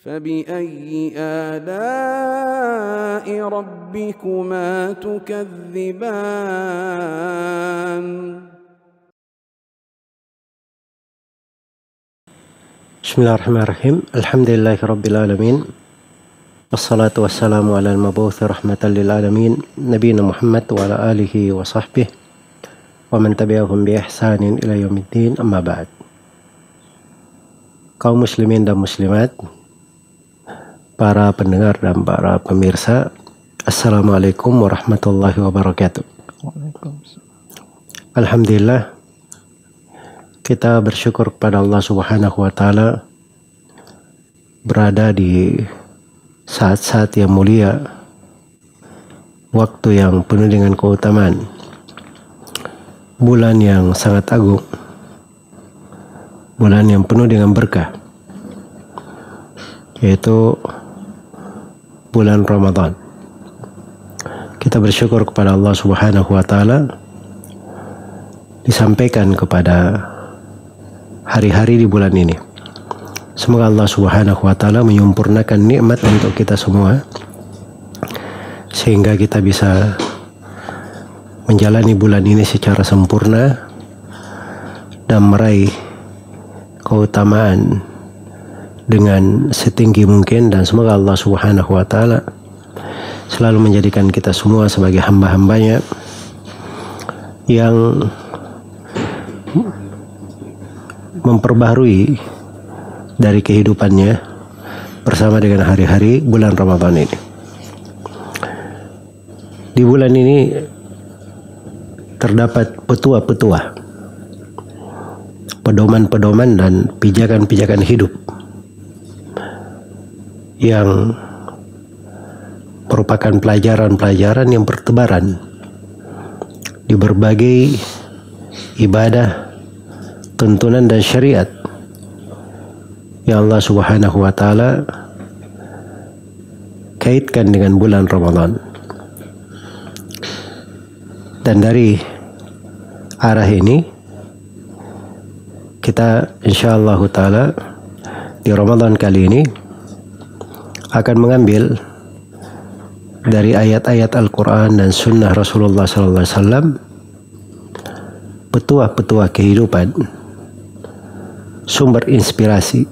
فبأي آلاء ربكما تكذبان Bismillahirrahmanirrahim. Alhamdulillahirabbil alamin. Wassalatu wassalamu ala al-mab'uts rahmatan lil alamin, nabiyina Muhammad wa ala alihi wa sahbihi wa man tabi'ahum bi ihsanin ila yaumiddin, amma ba'd. Kaum muslimin dan muslimat, para pendengar dan para pemirsa, Assalamualaikum warahmatullahi wabarakatuh. Alhamdulillah, kita bersyukur kepada Allah Subhanahu wa Ta'ala berada di saat-saat yang mulia, waktu yang penuh dengan keutamaan, bulan yang sangat agung, bulan yang penuh dengan berkah, yaitu bulan Ramadan. Kita bersyukur kepada Allah Subhanahu wa Ta'ala disampaikan kepada hari-hari di bulan ini. Semoga Allah Subhanahu wa Ta'ala menyempurnakan nikmat untuk kita semua, sehingga kita bisa menjalani bulan ini secara sempurna dan meraih keutamaan dengan setinggi mungkin. Dan semoga Allah Subhanahu wa Ta'ala selalu menjadikan kita semua sebagai hamba-hambanya yang memperbaharui dari kehidupannya bersama dengan hari-hari bulan Ramadan ini. Di bulan ini terdapat petuah-petuah, pedoman-pedoman dan pijakan-pijakan hidup yang merupakan pelajaran-pelajaran yang bertebaran di berbagai ibadah, tuntunan dan syariat yang Allah Subhanahu wa Ta'ala kaitkan dengan bulan Ramadan. Dan dari arah ini kita insyaallah ta'ala di Ramadan kali ini akan mengambil dari ayat-ayat Al-Quran dan sunnah Rasulullah SAW petuah-petuah kehidupan, sumber inspirasi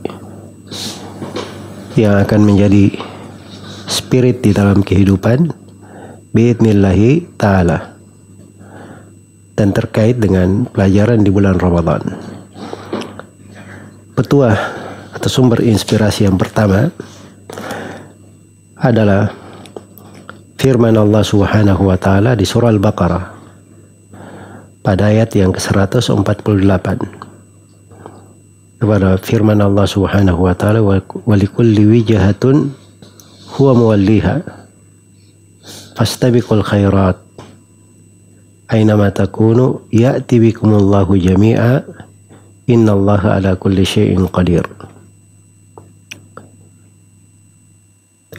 yang akan menjadi spirit di dalam kehidupan biidnillahi ta'ala, dan terkait dengan pelajaran di bulan Ramadan. Petuah atau sumber inspirasi yang pertama adalah firman Allah Subhanahu wa Ta'ala di surah Al-Baqarah pada ayat yang ke-148. Kepada firman Allah Subhanahu wa Ta'ala, wa likulli wijhatun huwa muwalliha fastabiqul khairat aynama takunu ya'ti bikumullahu jami'a innallaha ala kulli syai'in qadir.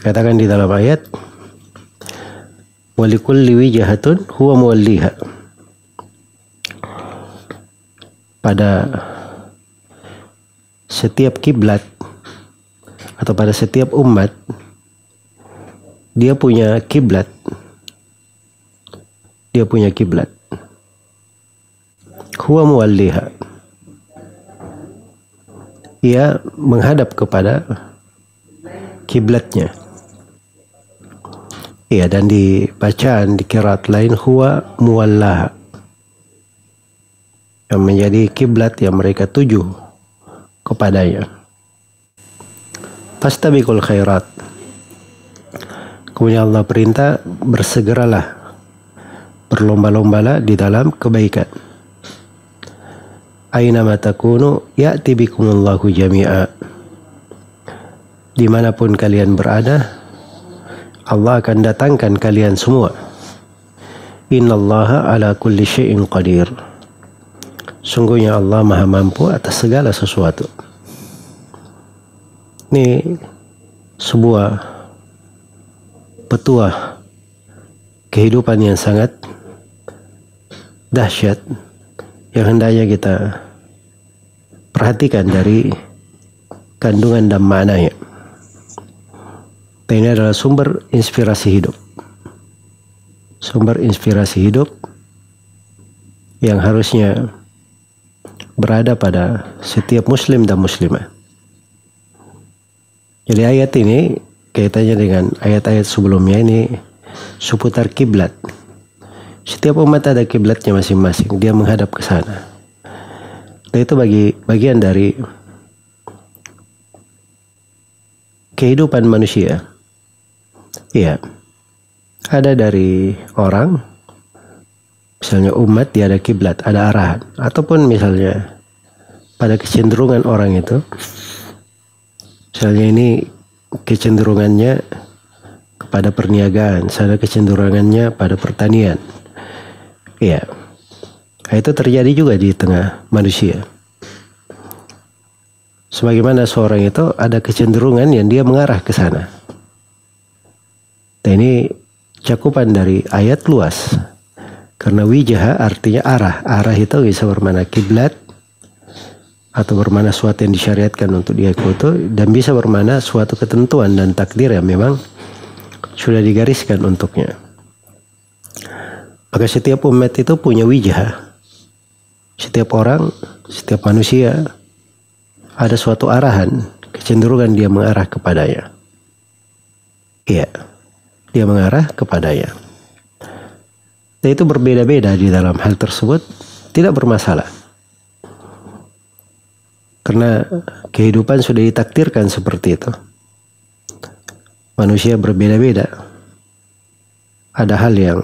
Katakan di dalam ayat, wa likulli wijhatun huwa muwalliha, pada setiap kiblat atau pada setiap umat dia punya kiblat, huwa muwalliha, ia menghadap kepada kiblatnya. Ya, dan di bacaan di qiraat lain huwa muwallaha, yang menjadi kiblat yang mereka tuju kepadanya. Fastabiqul khairat, kemudian Allah perintah bersegeralah, berlomba-lombalah di dalam kebaikan. Aynama takunu ya'ti bikumullahu jami'a, dimanapun kalian berada Allah akan datangkan kalian semua. Innallaha ala kulli syai'in qadir, sungguhnya Allah maha mampu atas segala sesuatu. Ini sebuah petuah kehidupan yang sangat dahsyat yang hendaknya kita perhatikan dari kandungan dan maknanya. Dan ini adalah sumber inspirasi hidup. Sumber inspirasi hidup yang harusnya berada pada setiap muslim dan muslimah. Jadi ayat ini kaitannya dengan ayat-ayat sebelumnya ini seputar kiblat. Setiap umat ada kiblatnya masing-masing, dia menghadap ke sana. Dan itu bagian dari kehidupan manusia. Iya. Ada dari orang, misalnya umat, dia ada kiblat, ada arahan. Ataupun misalnya pada kecenderungan orang itu, misalnya ini kecenderungannya kepada perniagaan, sana kecenderungannya pada pertanian. Iya. Nah, itu terjadi juga di tengah manusia. Sebagaimana seorang itu ada kecenderungan yang dia mengarah ke sana. Dan ini cakupan dari ayat luas. Karena wijaha artinya arah. Arah itu bisa bermakna kiblat atau bermakna suatu yang disyariatkan untuk diikuti, dan bisa bermakna suatu ketentuan dan takdir yang memang sudah digariskan untuknya. Maka setiap umat itu punya wijah. Setiap orang, setiap manusia ada suatu arahan, kecenderungan dia mengarah kepadanya. Iya, dia mengarah kepadanya. Dan itu berbeda-beda di dalam hal tersebut, tidak bermasalah. Karena kehidupan sudah ditakdirkan seperti itu. Manusia berbeda-beda. Ada hal yang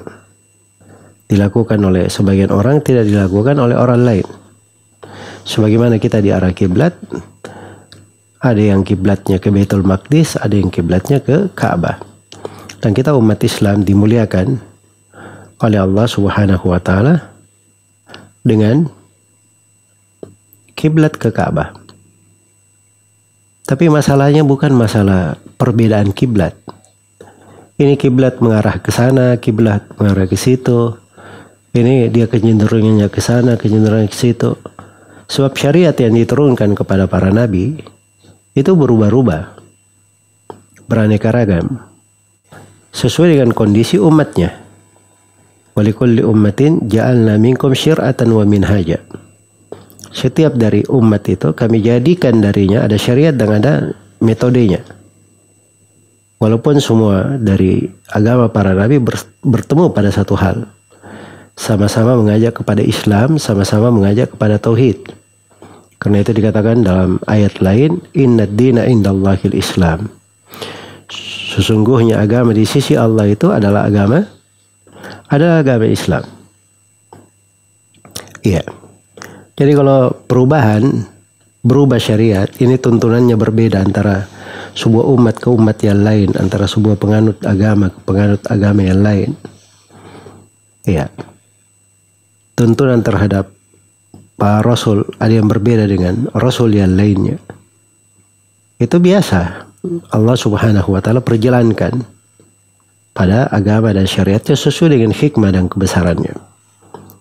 dilakukan oleh sebagian orang, tidak dilakukan oleh orang lain. Sebagaimana kita di arah kiblat, ada yang kiblatnya ke Baitul Maqdis, ada yang kiblatnya ke Ka'bah. Dan kita umat Islam dimuliakan oleh Allah Subhanahu wa taala dengan kiblat ke Ka'bah. Tapi masalahnya bukan masalah perbedaan kiblat. Ini kiblat mengarah ke sana, kiblat mengarah ke situ. Ini dia kecenderungannya ke sana, kecenderungannya ke situ. Sebab syariat yang diturunkan kepada para nabi itu berubah-ubah, beraneka ragam, sesuai dengan kondisi umatnya. Walikulli ummatin ja'alna minkum syir'atan wa minhaja. Setiap dari umat itu kami jadikan darinya ada syariat dan ada metodenya. Walaupun semua dari agama para nabi bertemu pada satu hal. Sama-sama mengajak kepada Islam, sama-sama mengajak kepada tauhid. Karena itu dikatakan dalam ayat lain, innad dina indallahil Islam. Sesungguhnya agama di sisi Allah itu adalah agama Islam. Iya. Jadi kalau berubah syariat, ini tuntunannya berbeda antara sebuah umat ke umat yang lain, antara sebuah penganut agama ke penganut agama yang lain. Iya. Tuntunan terhadap para rasul ada yang berbeda dengan rasul yang lainnya. Itu biasa. Allah Subhanahu wa taala perjalankan pada agama dan syariatnya sesuai dengan hikmah dan kebesarannya.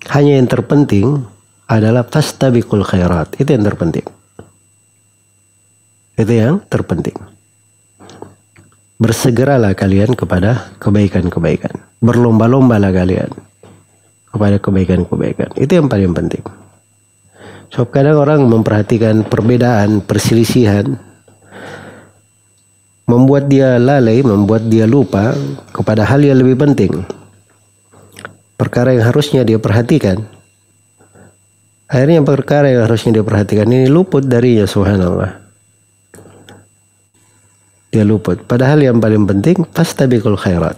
Hanya yang terpenting adalah fastabiqul khairat. Itu yang terpenting. Itu yang terpenting. Bersegeralah kalian kepada kebaikan-kebaikan. Berlomba-lombalah kalian kepada kebaikan-kebaikan. Itu yang paling penting. Sebab kadang orang memperhatikan perbedaan, perselisihan, membuat dia lalai, membuat dia lupa kepada hal yang lebih penting. Perkara yang harusnya dia perhatikan. Akhirnya perkara yang harusnya dia perhatikan ini luput darinya, subhanallah. Dia luput. Padahal yang paling penting, fastabiqul khairat.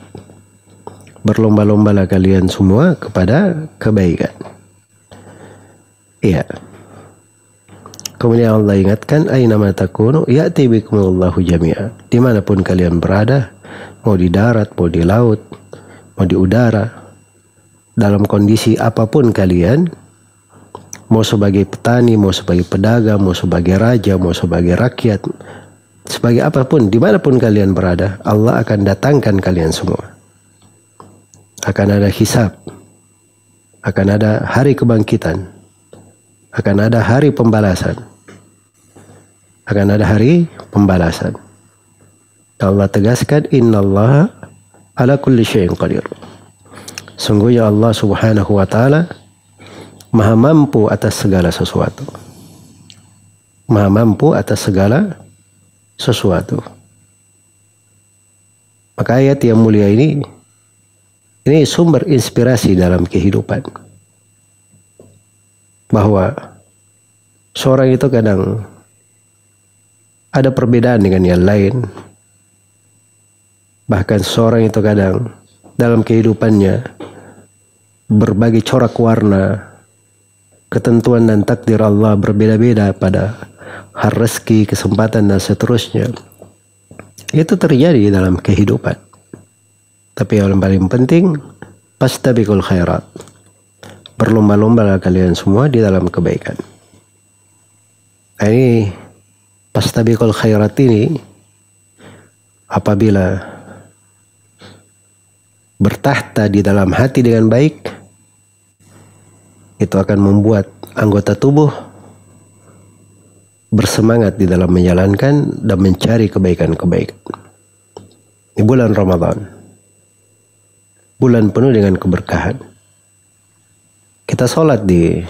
Berlomba-lombalah kalian semua kepada kebaikan. Iya. Kemudian Allah ingatkan, aynama takunu ya'ti bikumullahu jami'a. Dimanapun kalian berada, mau di darat, mau di laut, mau di udara, dalam kondisi apapun kalian, mau sebagai petani, mau sebagai pedagang, mau sebagai raja, mau sebagai rakyat, sebagai apapun, dimanapun kalian berada, Allah akan datangkan kalian semua. Akan ada hisab, akan ada hari kebangkitan, akan ada hari pembalasan, akan ada hari pembalasan. Allah tegaskan, innallaha ala kulli syai'in qadir. Sungguhnya Allah Subhanahu wa taala Maha mampu atas segala sesuatu. Maha mampu atas segala sesuatu. Maka ayat yang mulia ini sumber inspirasi dalam kehidupan. Bahwa seorang itu kadang ada perbedaan dengan yang lain. Bahkan seorang itu kadang dalam kehidupannya berbagai corak warna, ketentuan dan takdir Allah berbeda-beda pada hal rezeki, kesempatan dan seterusnya. Itu terjadi dalam kehidupan. Tapi yang paling penting, fastabiqul khairat. Berlomba-lombalah kalian semua di dalam kebaikan. Nah, ini fastabiqul khairat ini apabila bertahta di dalam hati dengan baik, itu akan membuat anggota tubuh bersemangat di dalam menjalankan dan mencari kebaikan-kebaikan. Di bulan Ramadan, bulan penuh dengan keberkahan. Kita sholat di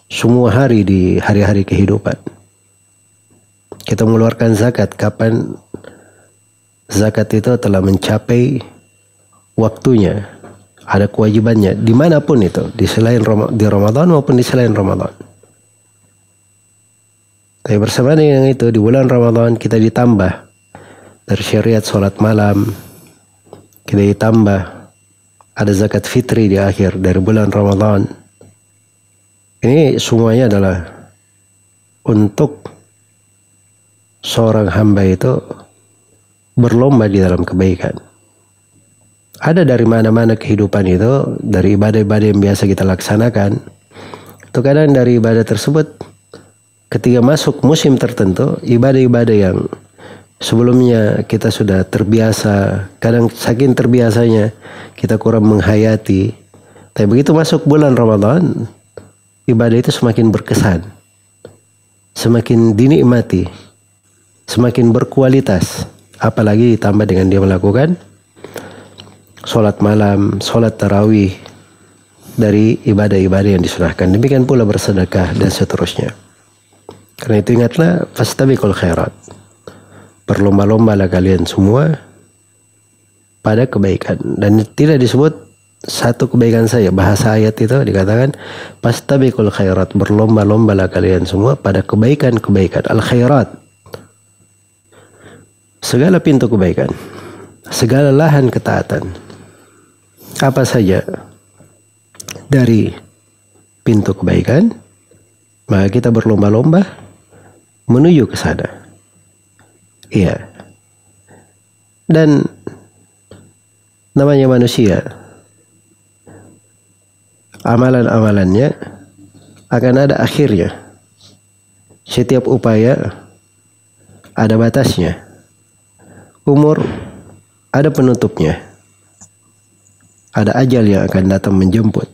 semua hari di hari-hari kehidupan. Kita mengeluarkan zakat kapan zakat itu telah mencapai waktunya, ada kewajibannya dimanapun itu, di Ramadan maupun di selain Ramadan. Tapi bersama dengan itu di bulan Ramadan kita ditambah dari syariat sholat malam, kita ditambah ada zakat fitri di akhir dari bulan Ramadan. Ini semuanya adalah untuk seorang hamba itu berlomba di dalam kebaikan. Ada dari mana-mana kehidupan itu, dari ibadah-ibadah yang biasa kita laksanakan. Itu kadang dari ibadah tersebut, ketika masuk musim tertentu, ibadah-ibadah yang sebelumnya kita sudah terbiasa, kadang saking terbiasanya kita kurang menghayati. Tapi begitu masuk bulan Ramadan, ibadah itu semakin berkesan, semakin dinikmati, semakin berkualitas. Apalagi ditambah dengan dia melakukan sholat malam, sholat tarawih, dari ibadah-ibadah yang disunahkan. Demikian pula bersedekah dan seterusnya. Karena itu ingatlah, fastabiqul khairat. Berlomba-lombalah kalian semua pada kebaikan. Dan tidak disebut satu kebaikan saja. Bahasa ayat itu dikatakan, fastabiqul khairat. Berlomba-lombalah kalian semua pada kebaikan-kebaikan. Al-khairat. Segala pintu kebaikan. Segala lahan ketaatan. Apa saja dari pintu kebaikan, maka kita berlomba-lomba menuju ke sana. Iya. Dan namanya manusia, amalan-amalannya akan ada akhirnya. Setiap upaya ada batasnya. Umur ada penutupnya. Ada ajal yang akan datang menjemput.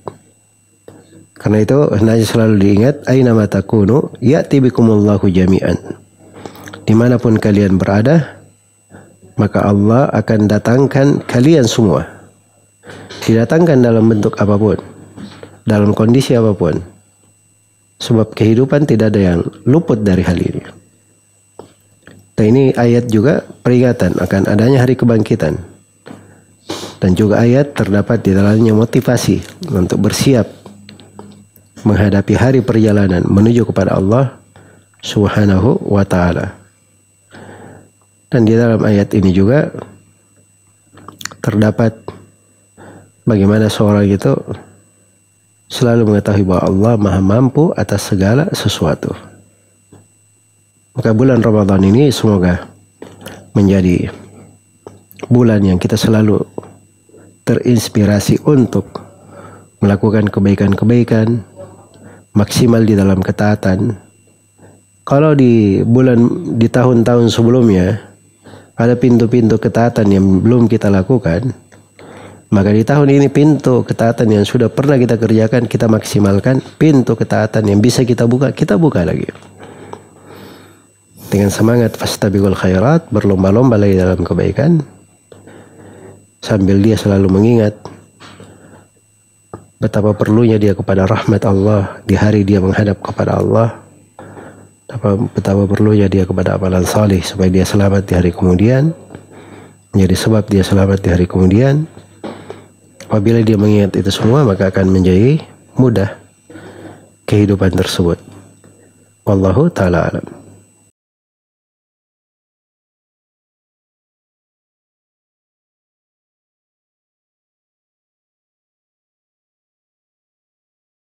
Karena itu hendaknya selalu diingat, aina ma takunu ya'ti bikumullahu jami'an. Dimanapun kalian berada, maka Allah akan datangkan kalian semua. Didatangkan dalam bentuk apapun, dalam kondisi apapun. Sebab kehidupan tidak ada yang luput dari hal ini. Dan ini ayat juga peringatan akan adanya hari kebangkitan. Dan juga ayat terdapat di dalamnya motivasi untuk bersiap menghadapi hari perjalanan menuju kepada Allah Subhanahu wa ta'ala. Dan di dalam ayat ini juga terdapat bagaimana seorang itu selalu mengetahui bahwa Allah Maha mampu atas segala sesuatu. Maka bulan Ramadan ini semoga menjadi bulan yang kita selalu terinspirasi untuk melakukan kebaikan-kebaikan, maksimal di dalam ketaatan. Kalau di tahun-tahun sebelumnya ada pintu-pintu ketaatan yang belum kita lakukan, maka di tahun ini pintu ketaatan yang sudah pernah kita kerjakan, kita maksimalkan. Pintu ketaatan yang bisa kita buka lagi. dengan semangat fastabiqul khairat, berlomba-lomba lagi dalam kebaikan, sambil dia selalu mengingat betapa perlunya dia kepada rahmat Allah di hari dia menghadap kepada Allah, betapa perlunya dia kepada amalan salih supaya dia selamat di hari kemudian, menjadi sebab dia selamat di hari kemudian. Apabila dia mengingat itu semua, maka akan menjadi mudah kehidupan tersebut. Wallahu ta'ala alam.